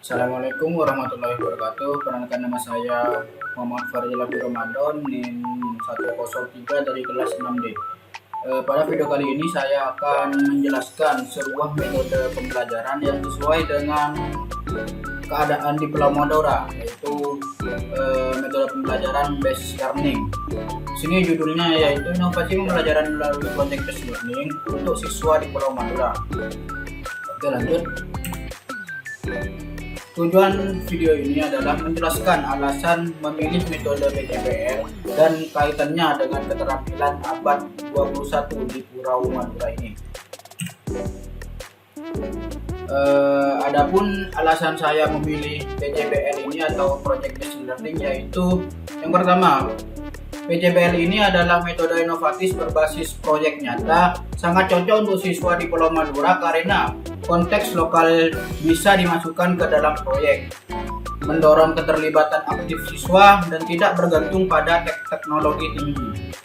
Assalamualaikum warahmatullahi wabarakatuh. Perkenalkan, nama saya Muhammad Farizal Abdul Ramadan, NIM 103 dari kelas 6D. Pada video kali ini saya akan menjelaskan sebuah metode pembelajaran yang sesuai dengan keadaan di Pulau Madura, yaitu metode pembelajaran based learning. Di sini judulnya yaitu inovasi pembelajaran melalui project based learning untuk siswa di Pulau Madura. Oke, lanjut. Tujuan video ini adalah menjelaskan alasan memilih metode PJBL dan kaitannya dengan keterampilan abad 21 di Pulau Madura ini. Adapun alasan saya memilih PJBL ini atau Project Based Learning, yaitu yang pertama, PJBL ini adalah metode inovatif berbasis proyek nyata, sangat cocok untuk siswa di Pulau Madura karena konteks lokal bisa dimasukkan ke dalam proyek, mendorong keterlibatan aktif siswa dan tidak bergantung pada teknologi tinggi.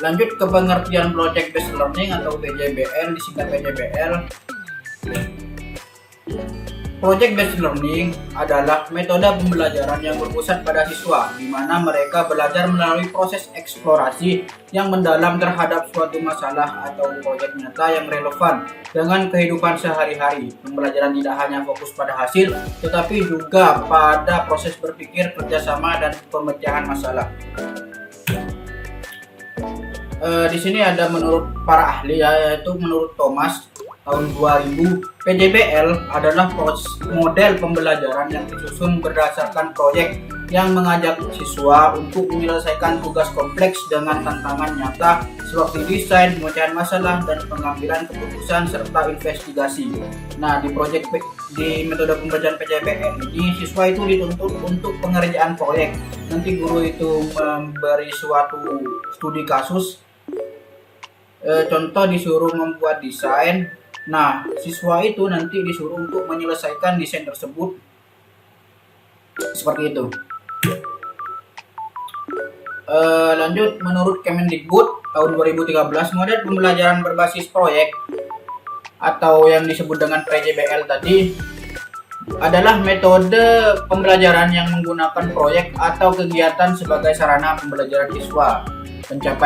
Lanjut ke pengertian Project Based Learning atau PJBL, disingkat PJBL. Project Based Learning adalah metode pembelajaran yang berpusat pada siswa, di mana mereka belajar melalui proses eksplorasi yang mendalam terhadap suatu masalah atau proyek nyata yang relevan dengan kehidupan sehari-hari. Pembelajaran tidak hanya fokus pada hasil, tetapi juga pada proses berpikir, kerjasama, dan pemecahan masalah. Di sini ada menurut para ahli, yaitu menurut Thomas tahun 2000, PJBL adalah model pembelajaran yang disusun berdasarkan proyek yang mengajak siswa untuk menyelesaikan tugas kompleks dengan tantangan nyata seperti desain, pemecahan masalah, dan pengambilan keputusan serta investigasi. Nah, di metode pembelajaran PJBL ini siswa itu dituntut untuk pengerjaan proyek. Nanti guru itu memberi suatu studi kasus. Contoh disuruh membuat desain. Nah, siswa itu nanti disuruh untuk menyelesaikan desain tersebut. Seperti itu. Lanjut, menurut Kemendikbud tahun 2013, model pembelajaran berbasis proyek atau yang disebut dengan PJBL tadi adalah metode pembelajaran yang menggunakan proyek atau kegiatan sebagai sarana pembelajaran siswa untuk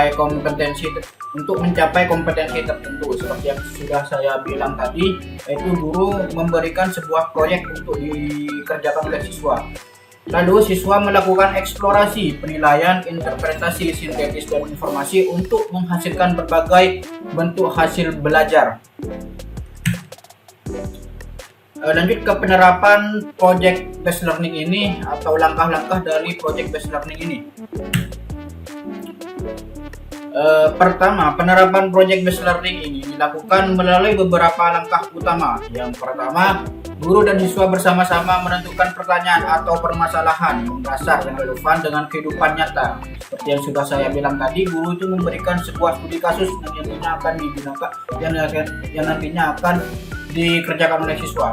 mencapai kompetensi tertentu. Seperti yang sudah saya bilang tadi, yaitu guru memberikan sebuah proyek untuk dikerjakan oleh siswa. Lalu siswa melakukan eksplorasi, penilaian, interpretasi, sintetis, dan informasi untuk menghasilkan berbagai bentuk hasil belajar. Lanjut ke penerapan Project Based Learning ini atau langkah-langkah dari Project Based Learning ini. Pertama, penerapan Project Based Learning ini dilakukan melalui beberapa langkah utama. Yang pertama, guru dan siswa bersama-sama menentukan pertanyaan atau permasalahan mendasar yang relevan dengan kehidupan nyata. Seperti yang sudah saya bilang tadi, guru itu memberikan sebuah studi kasus yang nantinya akan dikerjakan oleh siswa.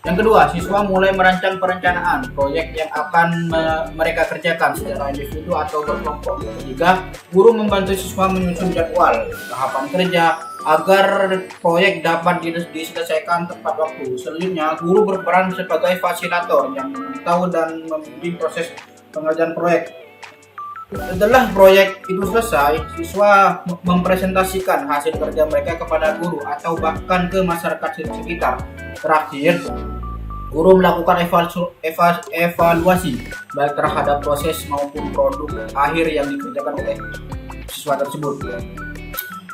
Yang kedua, siswa mulai merancang perencanaan proyek yang akan mereka kerjakan secara individu atau berkelompok. Ketiga, guru membantu siswa menyusun jadwal tahapan kerja agar proyek dapat diselesaikan tepat waktu. Selanjutnya, guru berperan sebagai fasilitator yang memantau dan membimbing proses pengerjaan proyek. Setelah proyek itu selesai, siswa mempresentasikan hasil kerja mereka kepada guru atau bahkan ke masyarakat sekitar. Terakhir, guru melakukan evaluasi baik terhadap proses maupun produk akhir yang dikerjakan oleh siswa tersebut.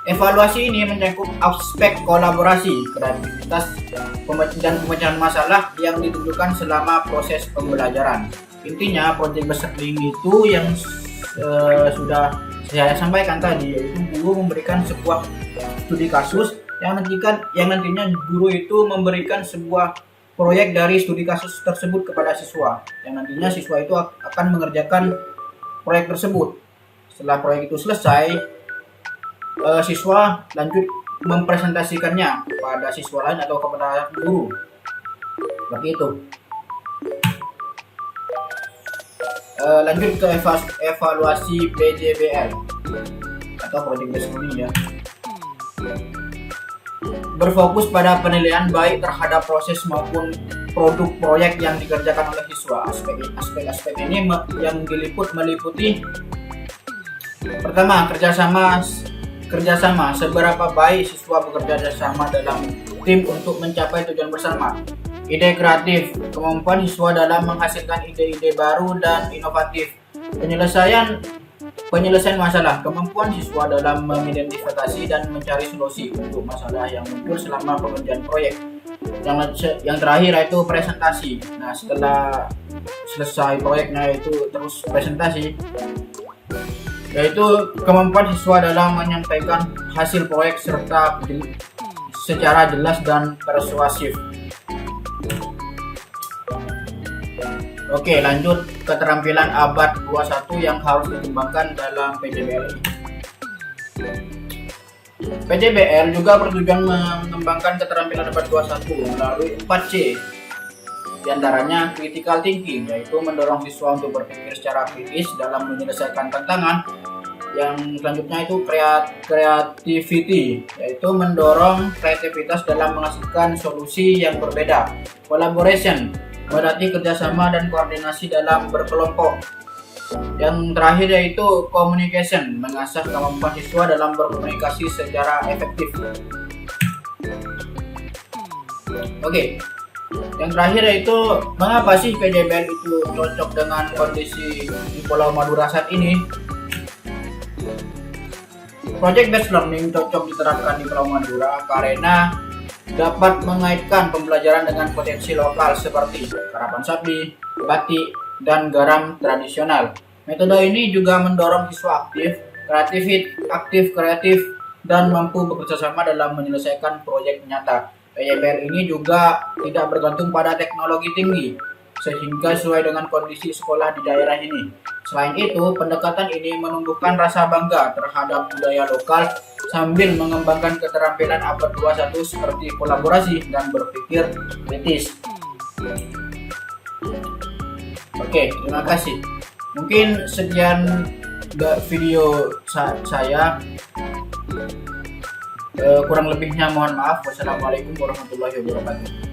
Evaluasi ini mencakup aspek kolaborasi, kreativitas, dan pemecahan masalah yang ditunjukkan selama proses pembelajaran. Intinya, Project Based Learning itu yang sudah saya sampaikan tadi, yaitu guru memberikan sebuah studi kasus yang nantinya guru itu memberikan sebuah proyek dari studi kasus tersebut kepada siswa, yang nantinya siswa itu akan mengerjakan proyek tersebut. Setelah proyek itu selesai, siswa lanjut mempresentasikannya kepada siswa lain atau kepada guru. Seperti itu. Lanjut ke evaluasi PJBL atau Project Based Learning ya. berfokus pada penilaian baik terhadap proses maupun produk proyek yang dikerjakan oleh siswa. Aspek-aspek ini yang meliputi pertama, kerjasama. Seberapa baik siswa bekerja sama dalam tim untuk mencapai tujuan bersama. Ide kreatif, kemampuan siswa dalam menghasilkan ide-ide baru dan inovatif. Penyelesaian masalah, kemampuan siswa dalam mengidentifikasi dan mencari solusi untuk masalah yang muncul selama pengerjaan proyek. Yang terakhir yaitu presentasi. Nah, setelah selesai proyeknya itu terus presentasi, yaitu kemampuan siswa dalam menyampaikan hasil proyek secara jelas dan persuasif. Oke, lanjut keterampilan abad 21 yang harus dikembangkan dalam PJBL ini. PJBL juga bertujuan mengembangkan keterampilan abad 21 melalui 4C. Di antaranya critical thinking, yaitu mendorong siswa untuk berpikir secara kritis dalam menyelesaikan tantangan. Yang selanjutnya itu creativity, yaitu mendorong kreativitas dalam menghasilkan solusi yang berbeda. Collaboration, berarti kerjasama dan koordinasi dalam berkelompok. Yang terakhir yaitu communication, mengasah kemampuan siswa dalam berkomunikasi secara efektif. Oke, yang terakhir yaitu mengapa sih PJBL itu cocok dengan kondisi di Pulau Madura saat ini. Project based learning cocok diterapkan di Pulau Madura karena dapat mengaitkan pembelajaran dengan potensi lokal seperti karapan sapi, batik, dan garam tradisional. Metode ini juga mendorong siswa kreatif, dan mampu bekerjasama dalam menyelesaikan proyek nyata. PJBL ini juga tidak bergantung pada teknologi tinggi, sehingga sesuai dengan kondisi sekolah di daerah ini. Selain itu, pendekatan ini menumbuhkan rasa bangga terhadap budaya lokal sambil mengembangkan keterampilan abad 21 seperti kolaborasi dan berpikir kritis. Oke, terima kasih. Mungkin sekian video saya. Kurang lebihnya mohon maaf. Wassalamualaikum warahmatullahi wabarakatuh.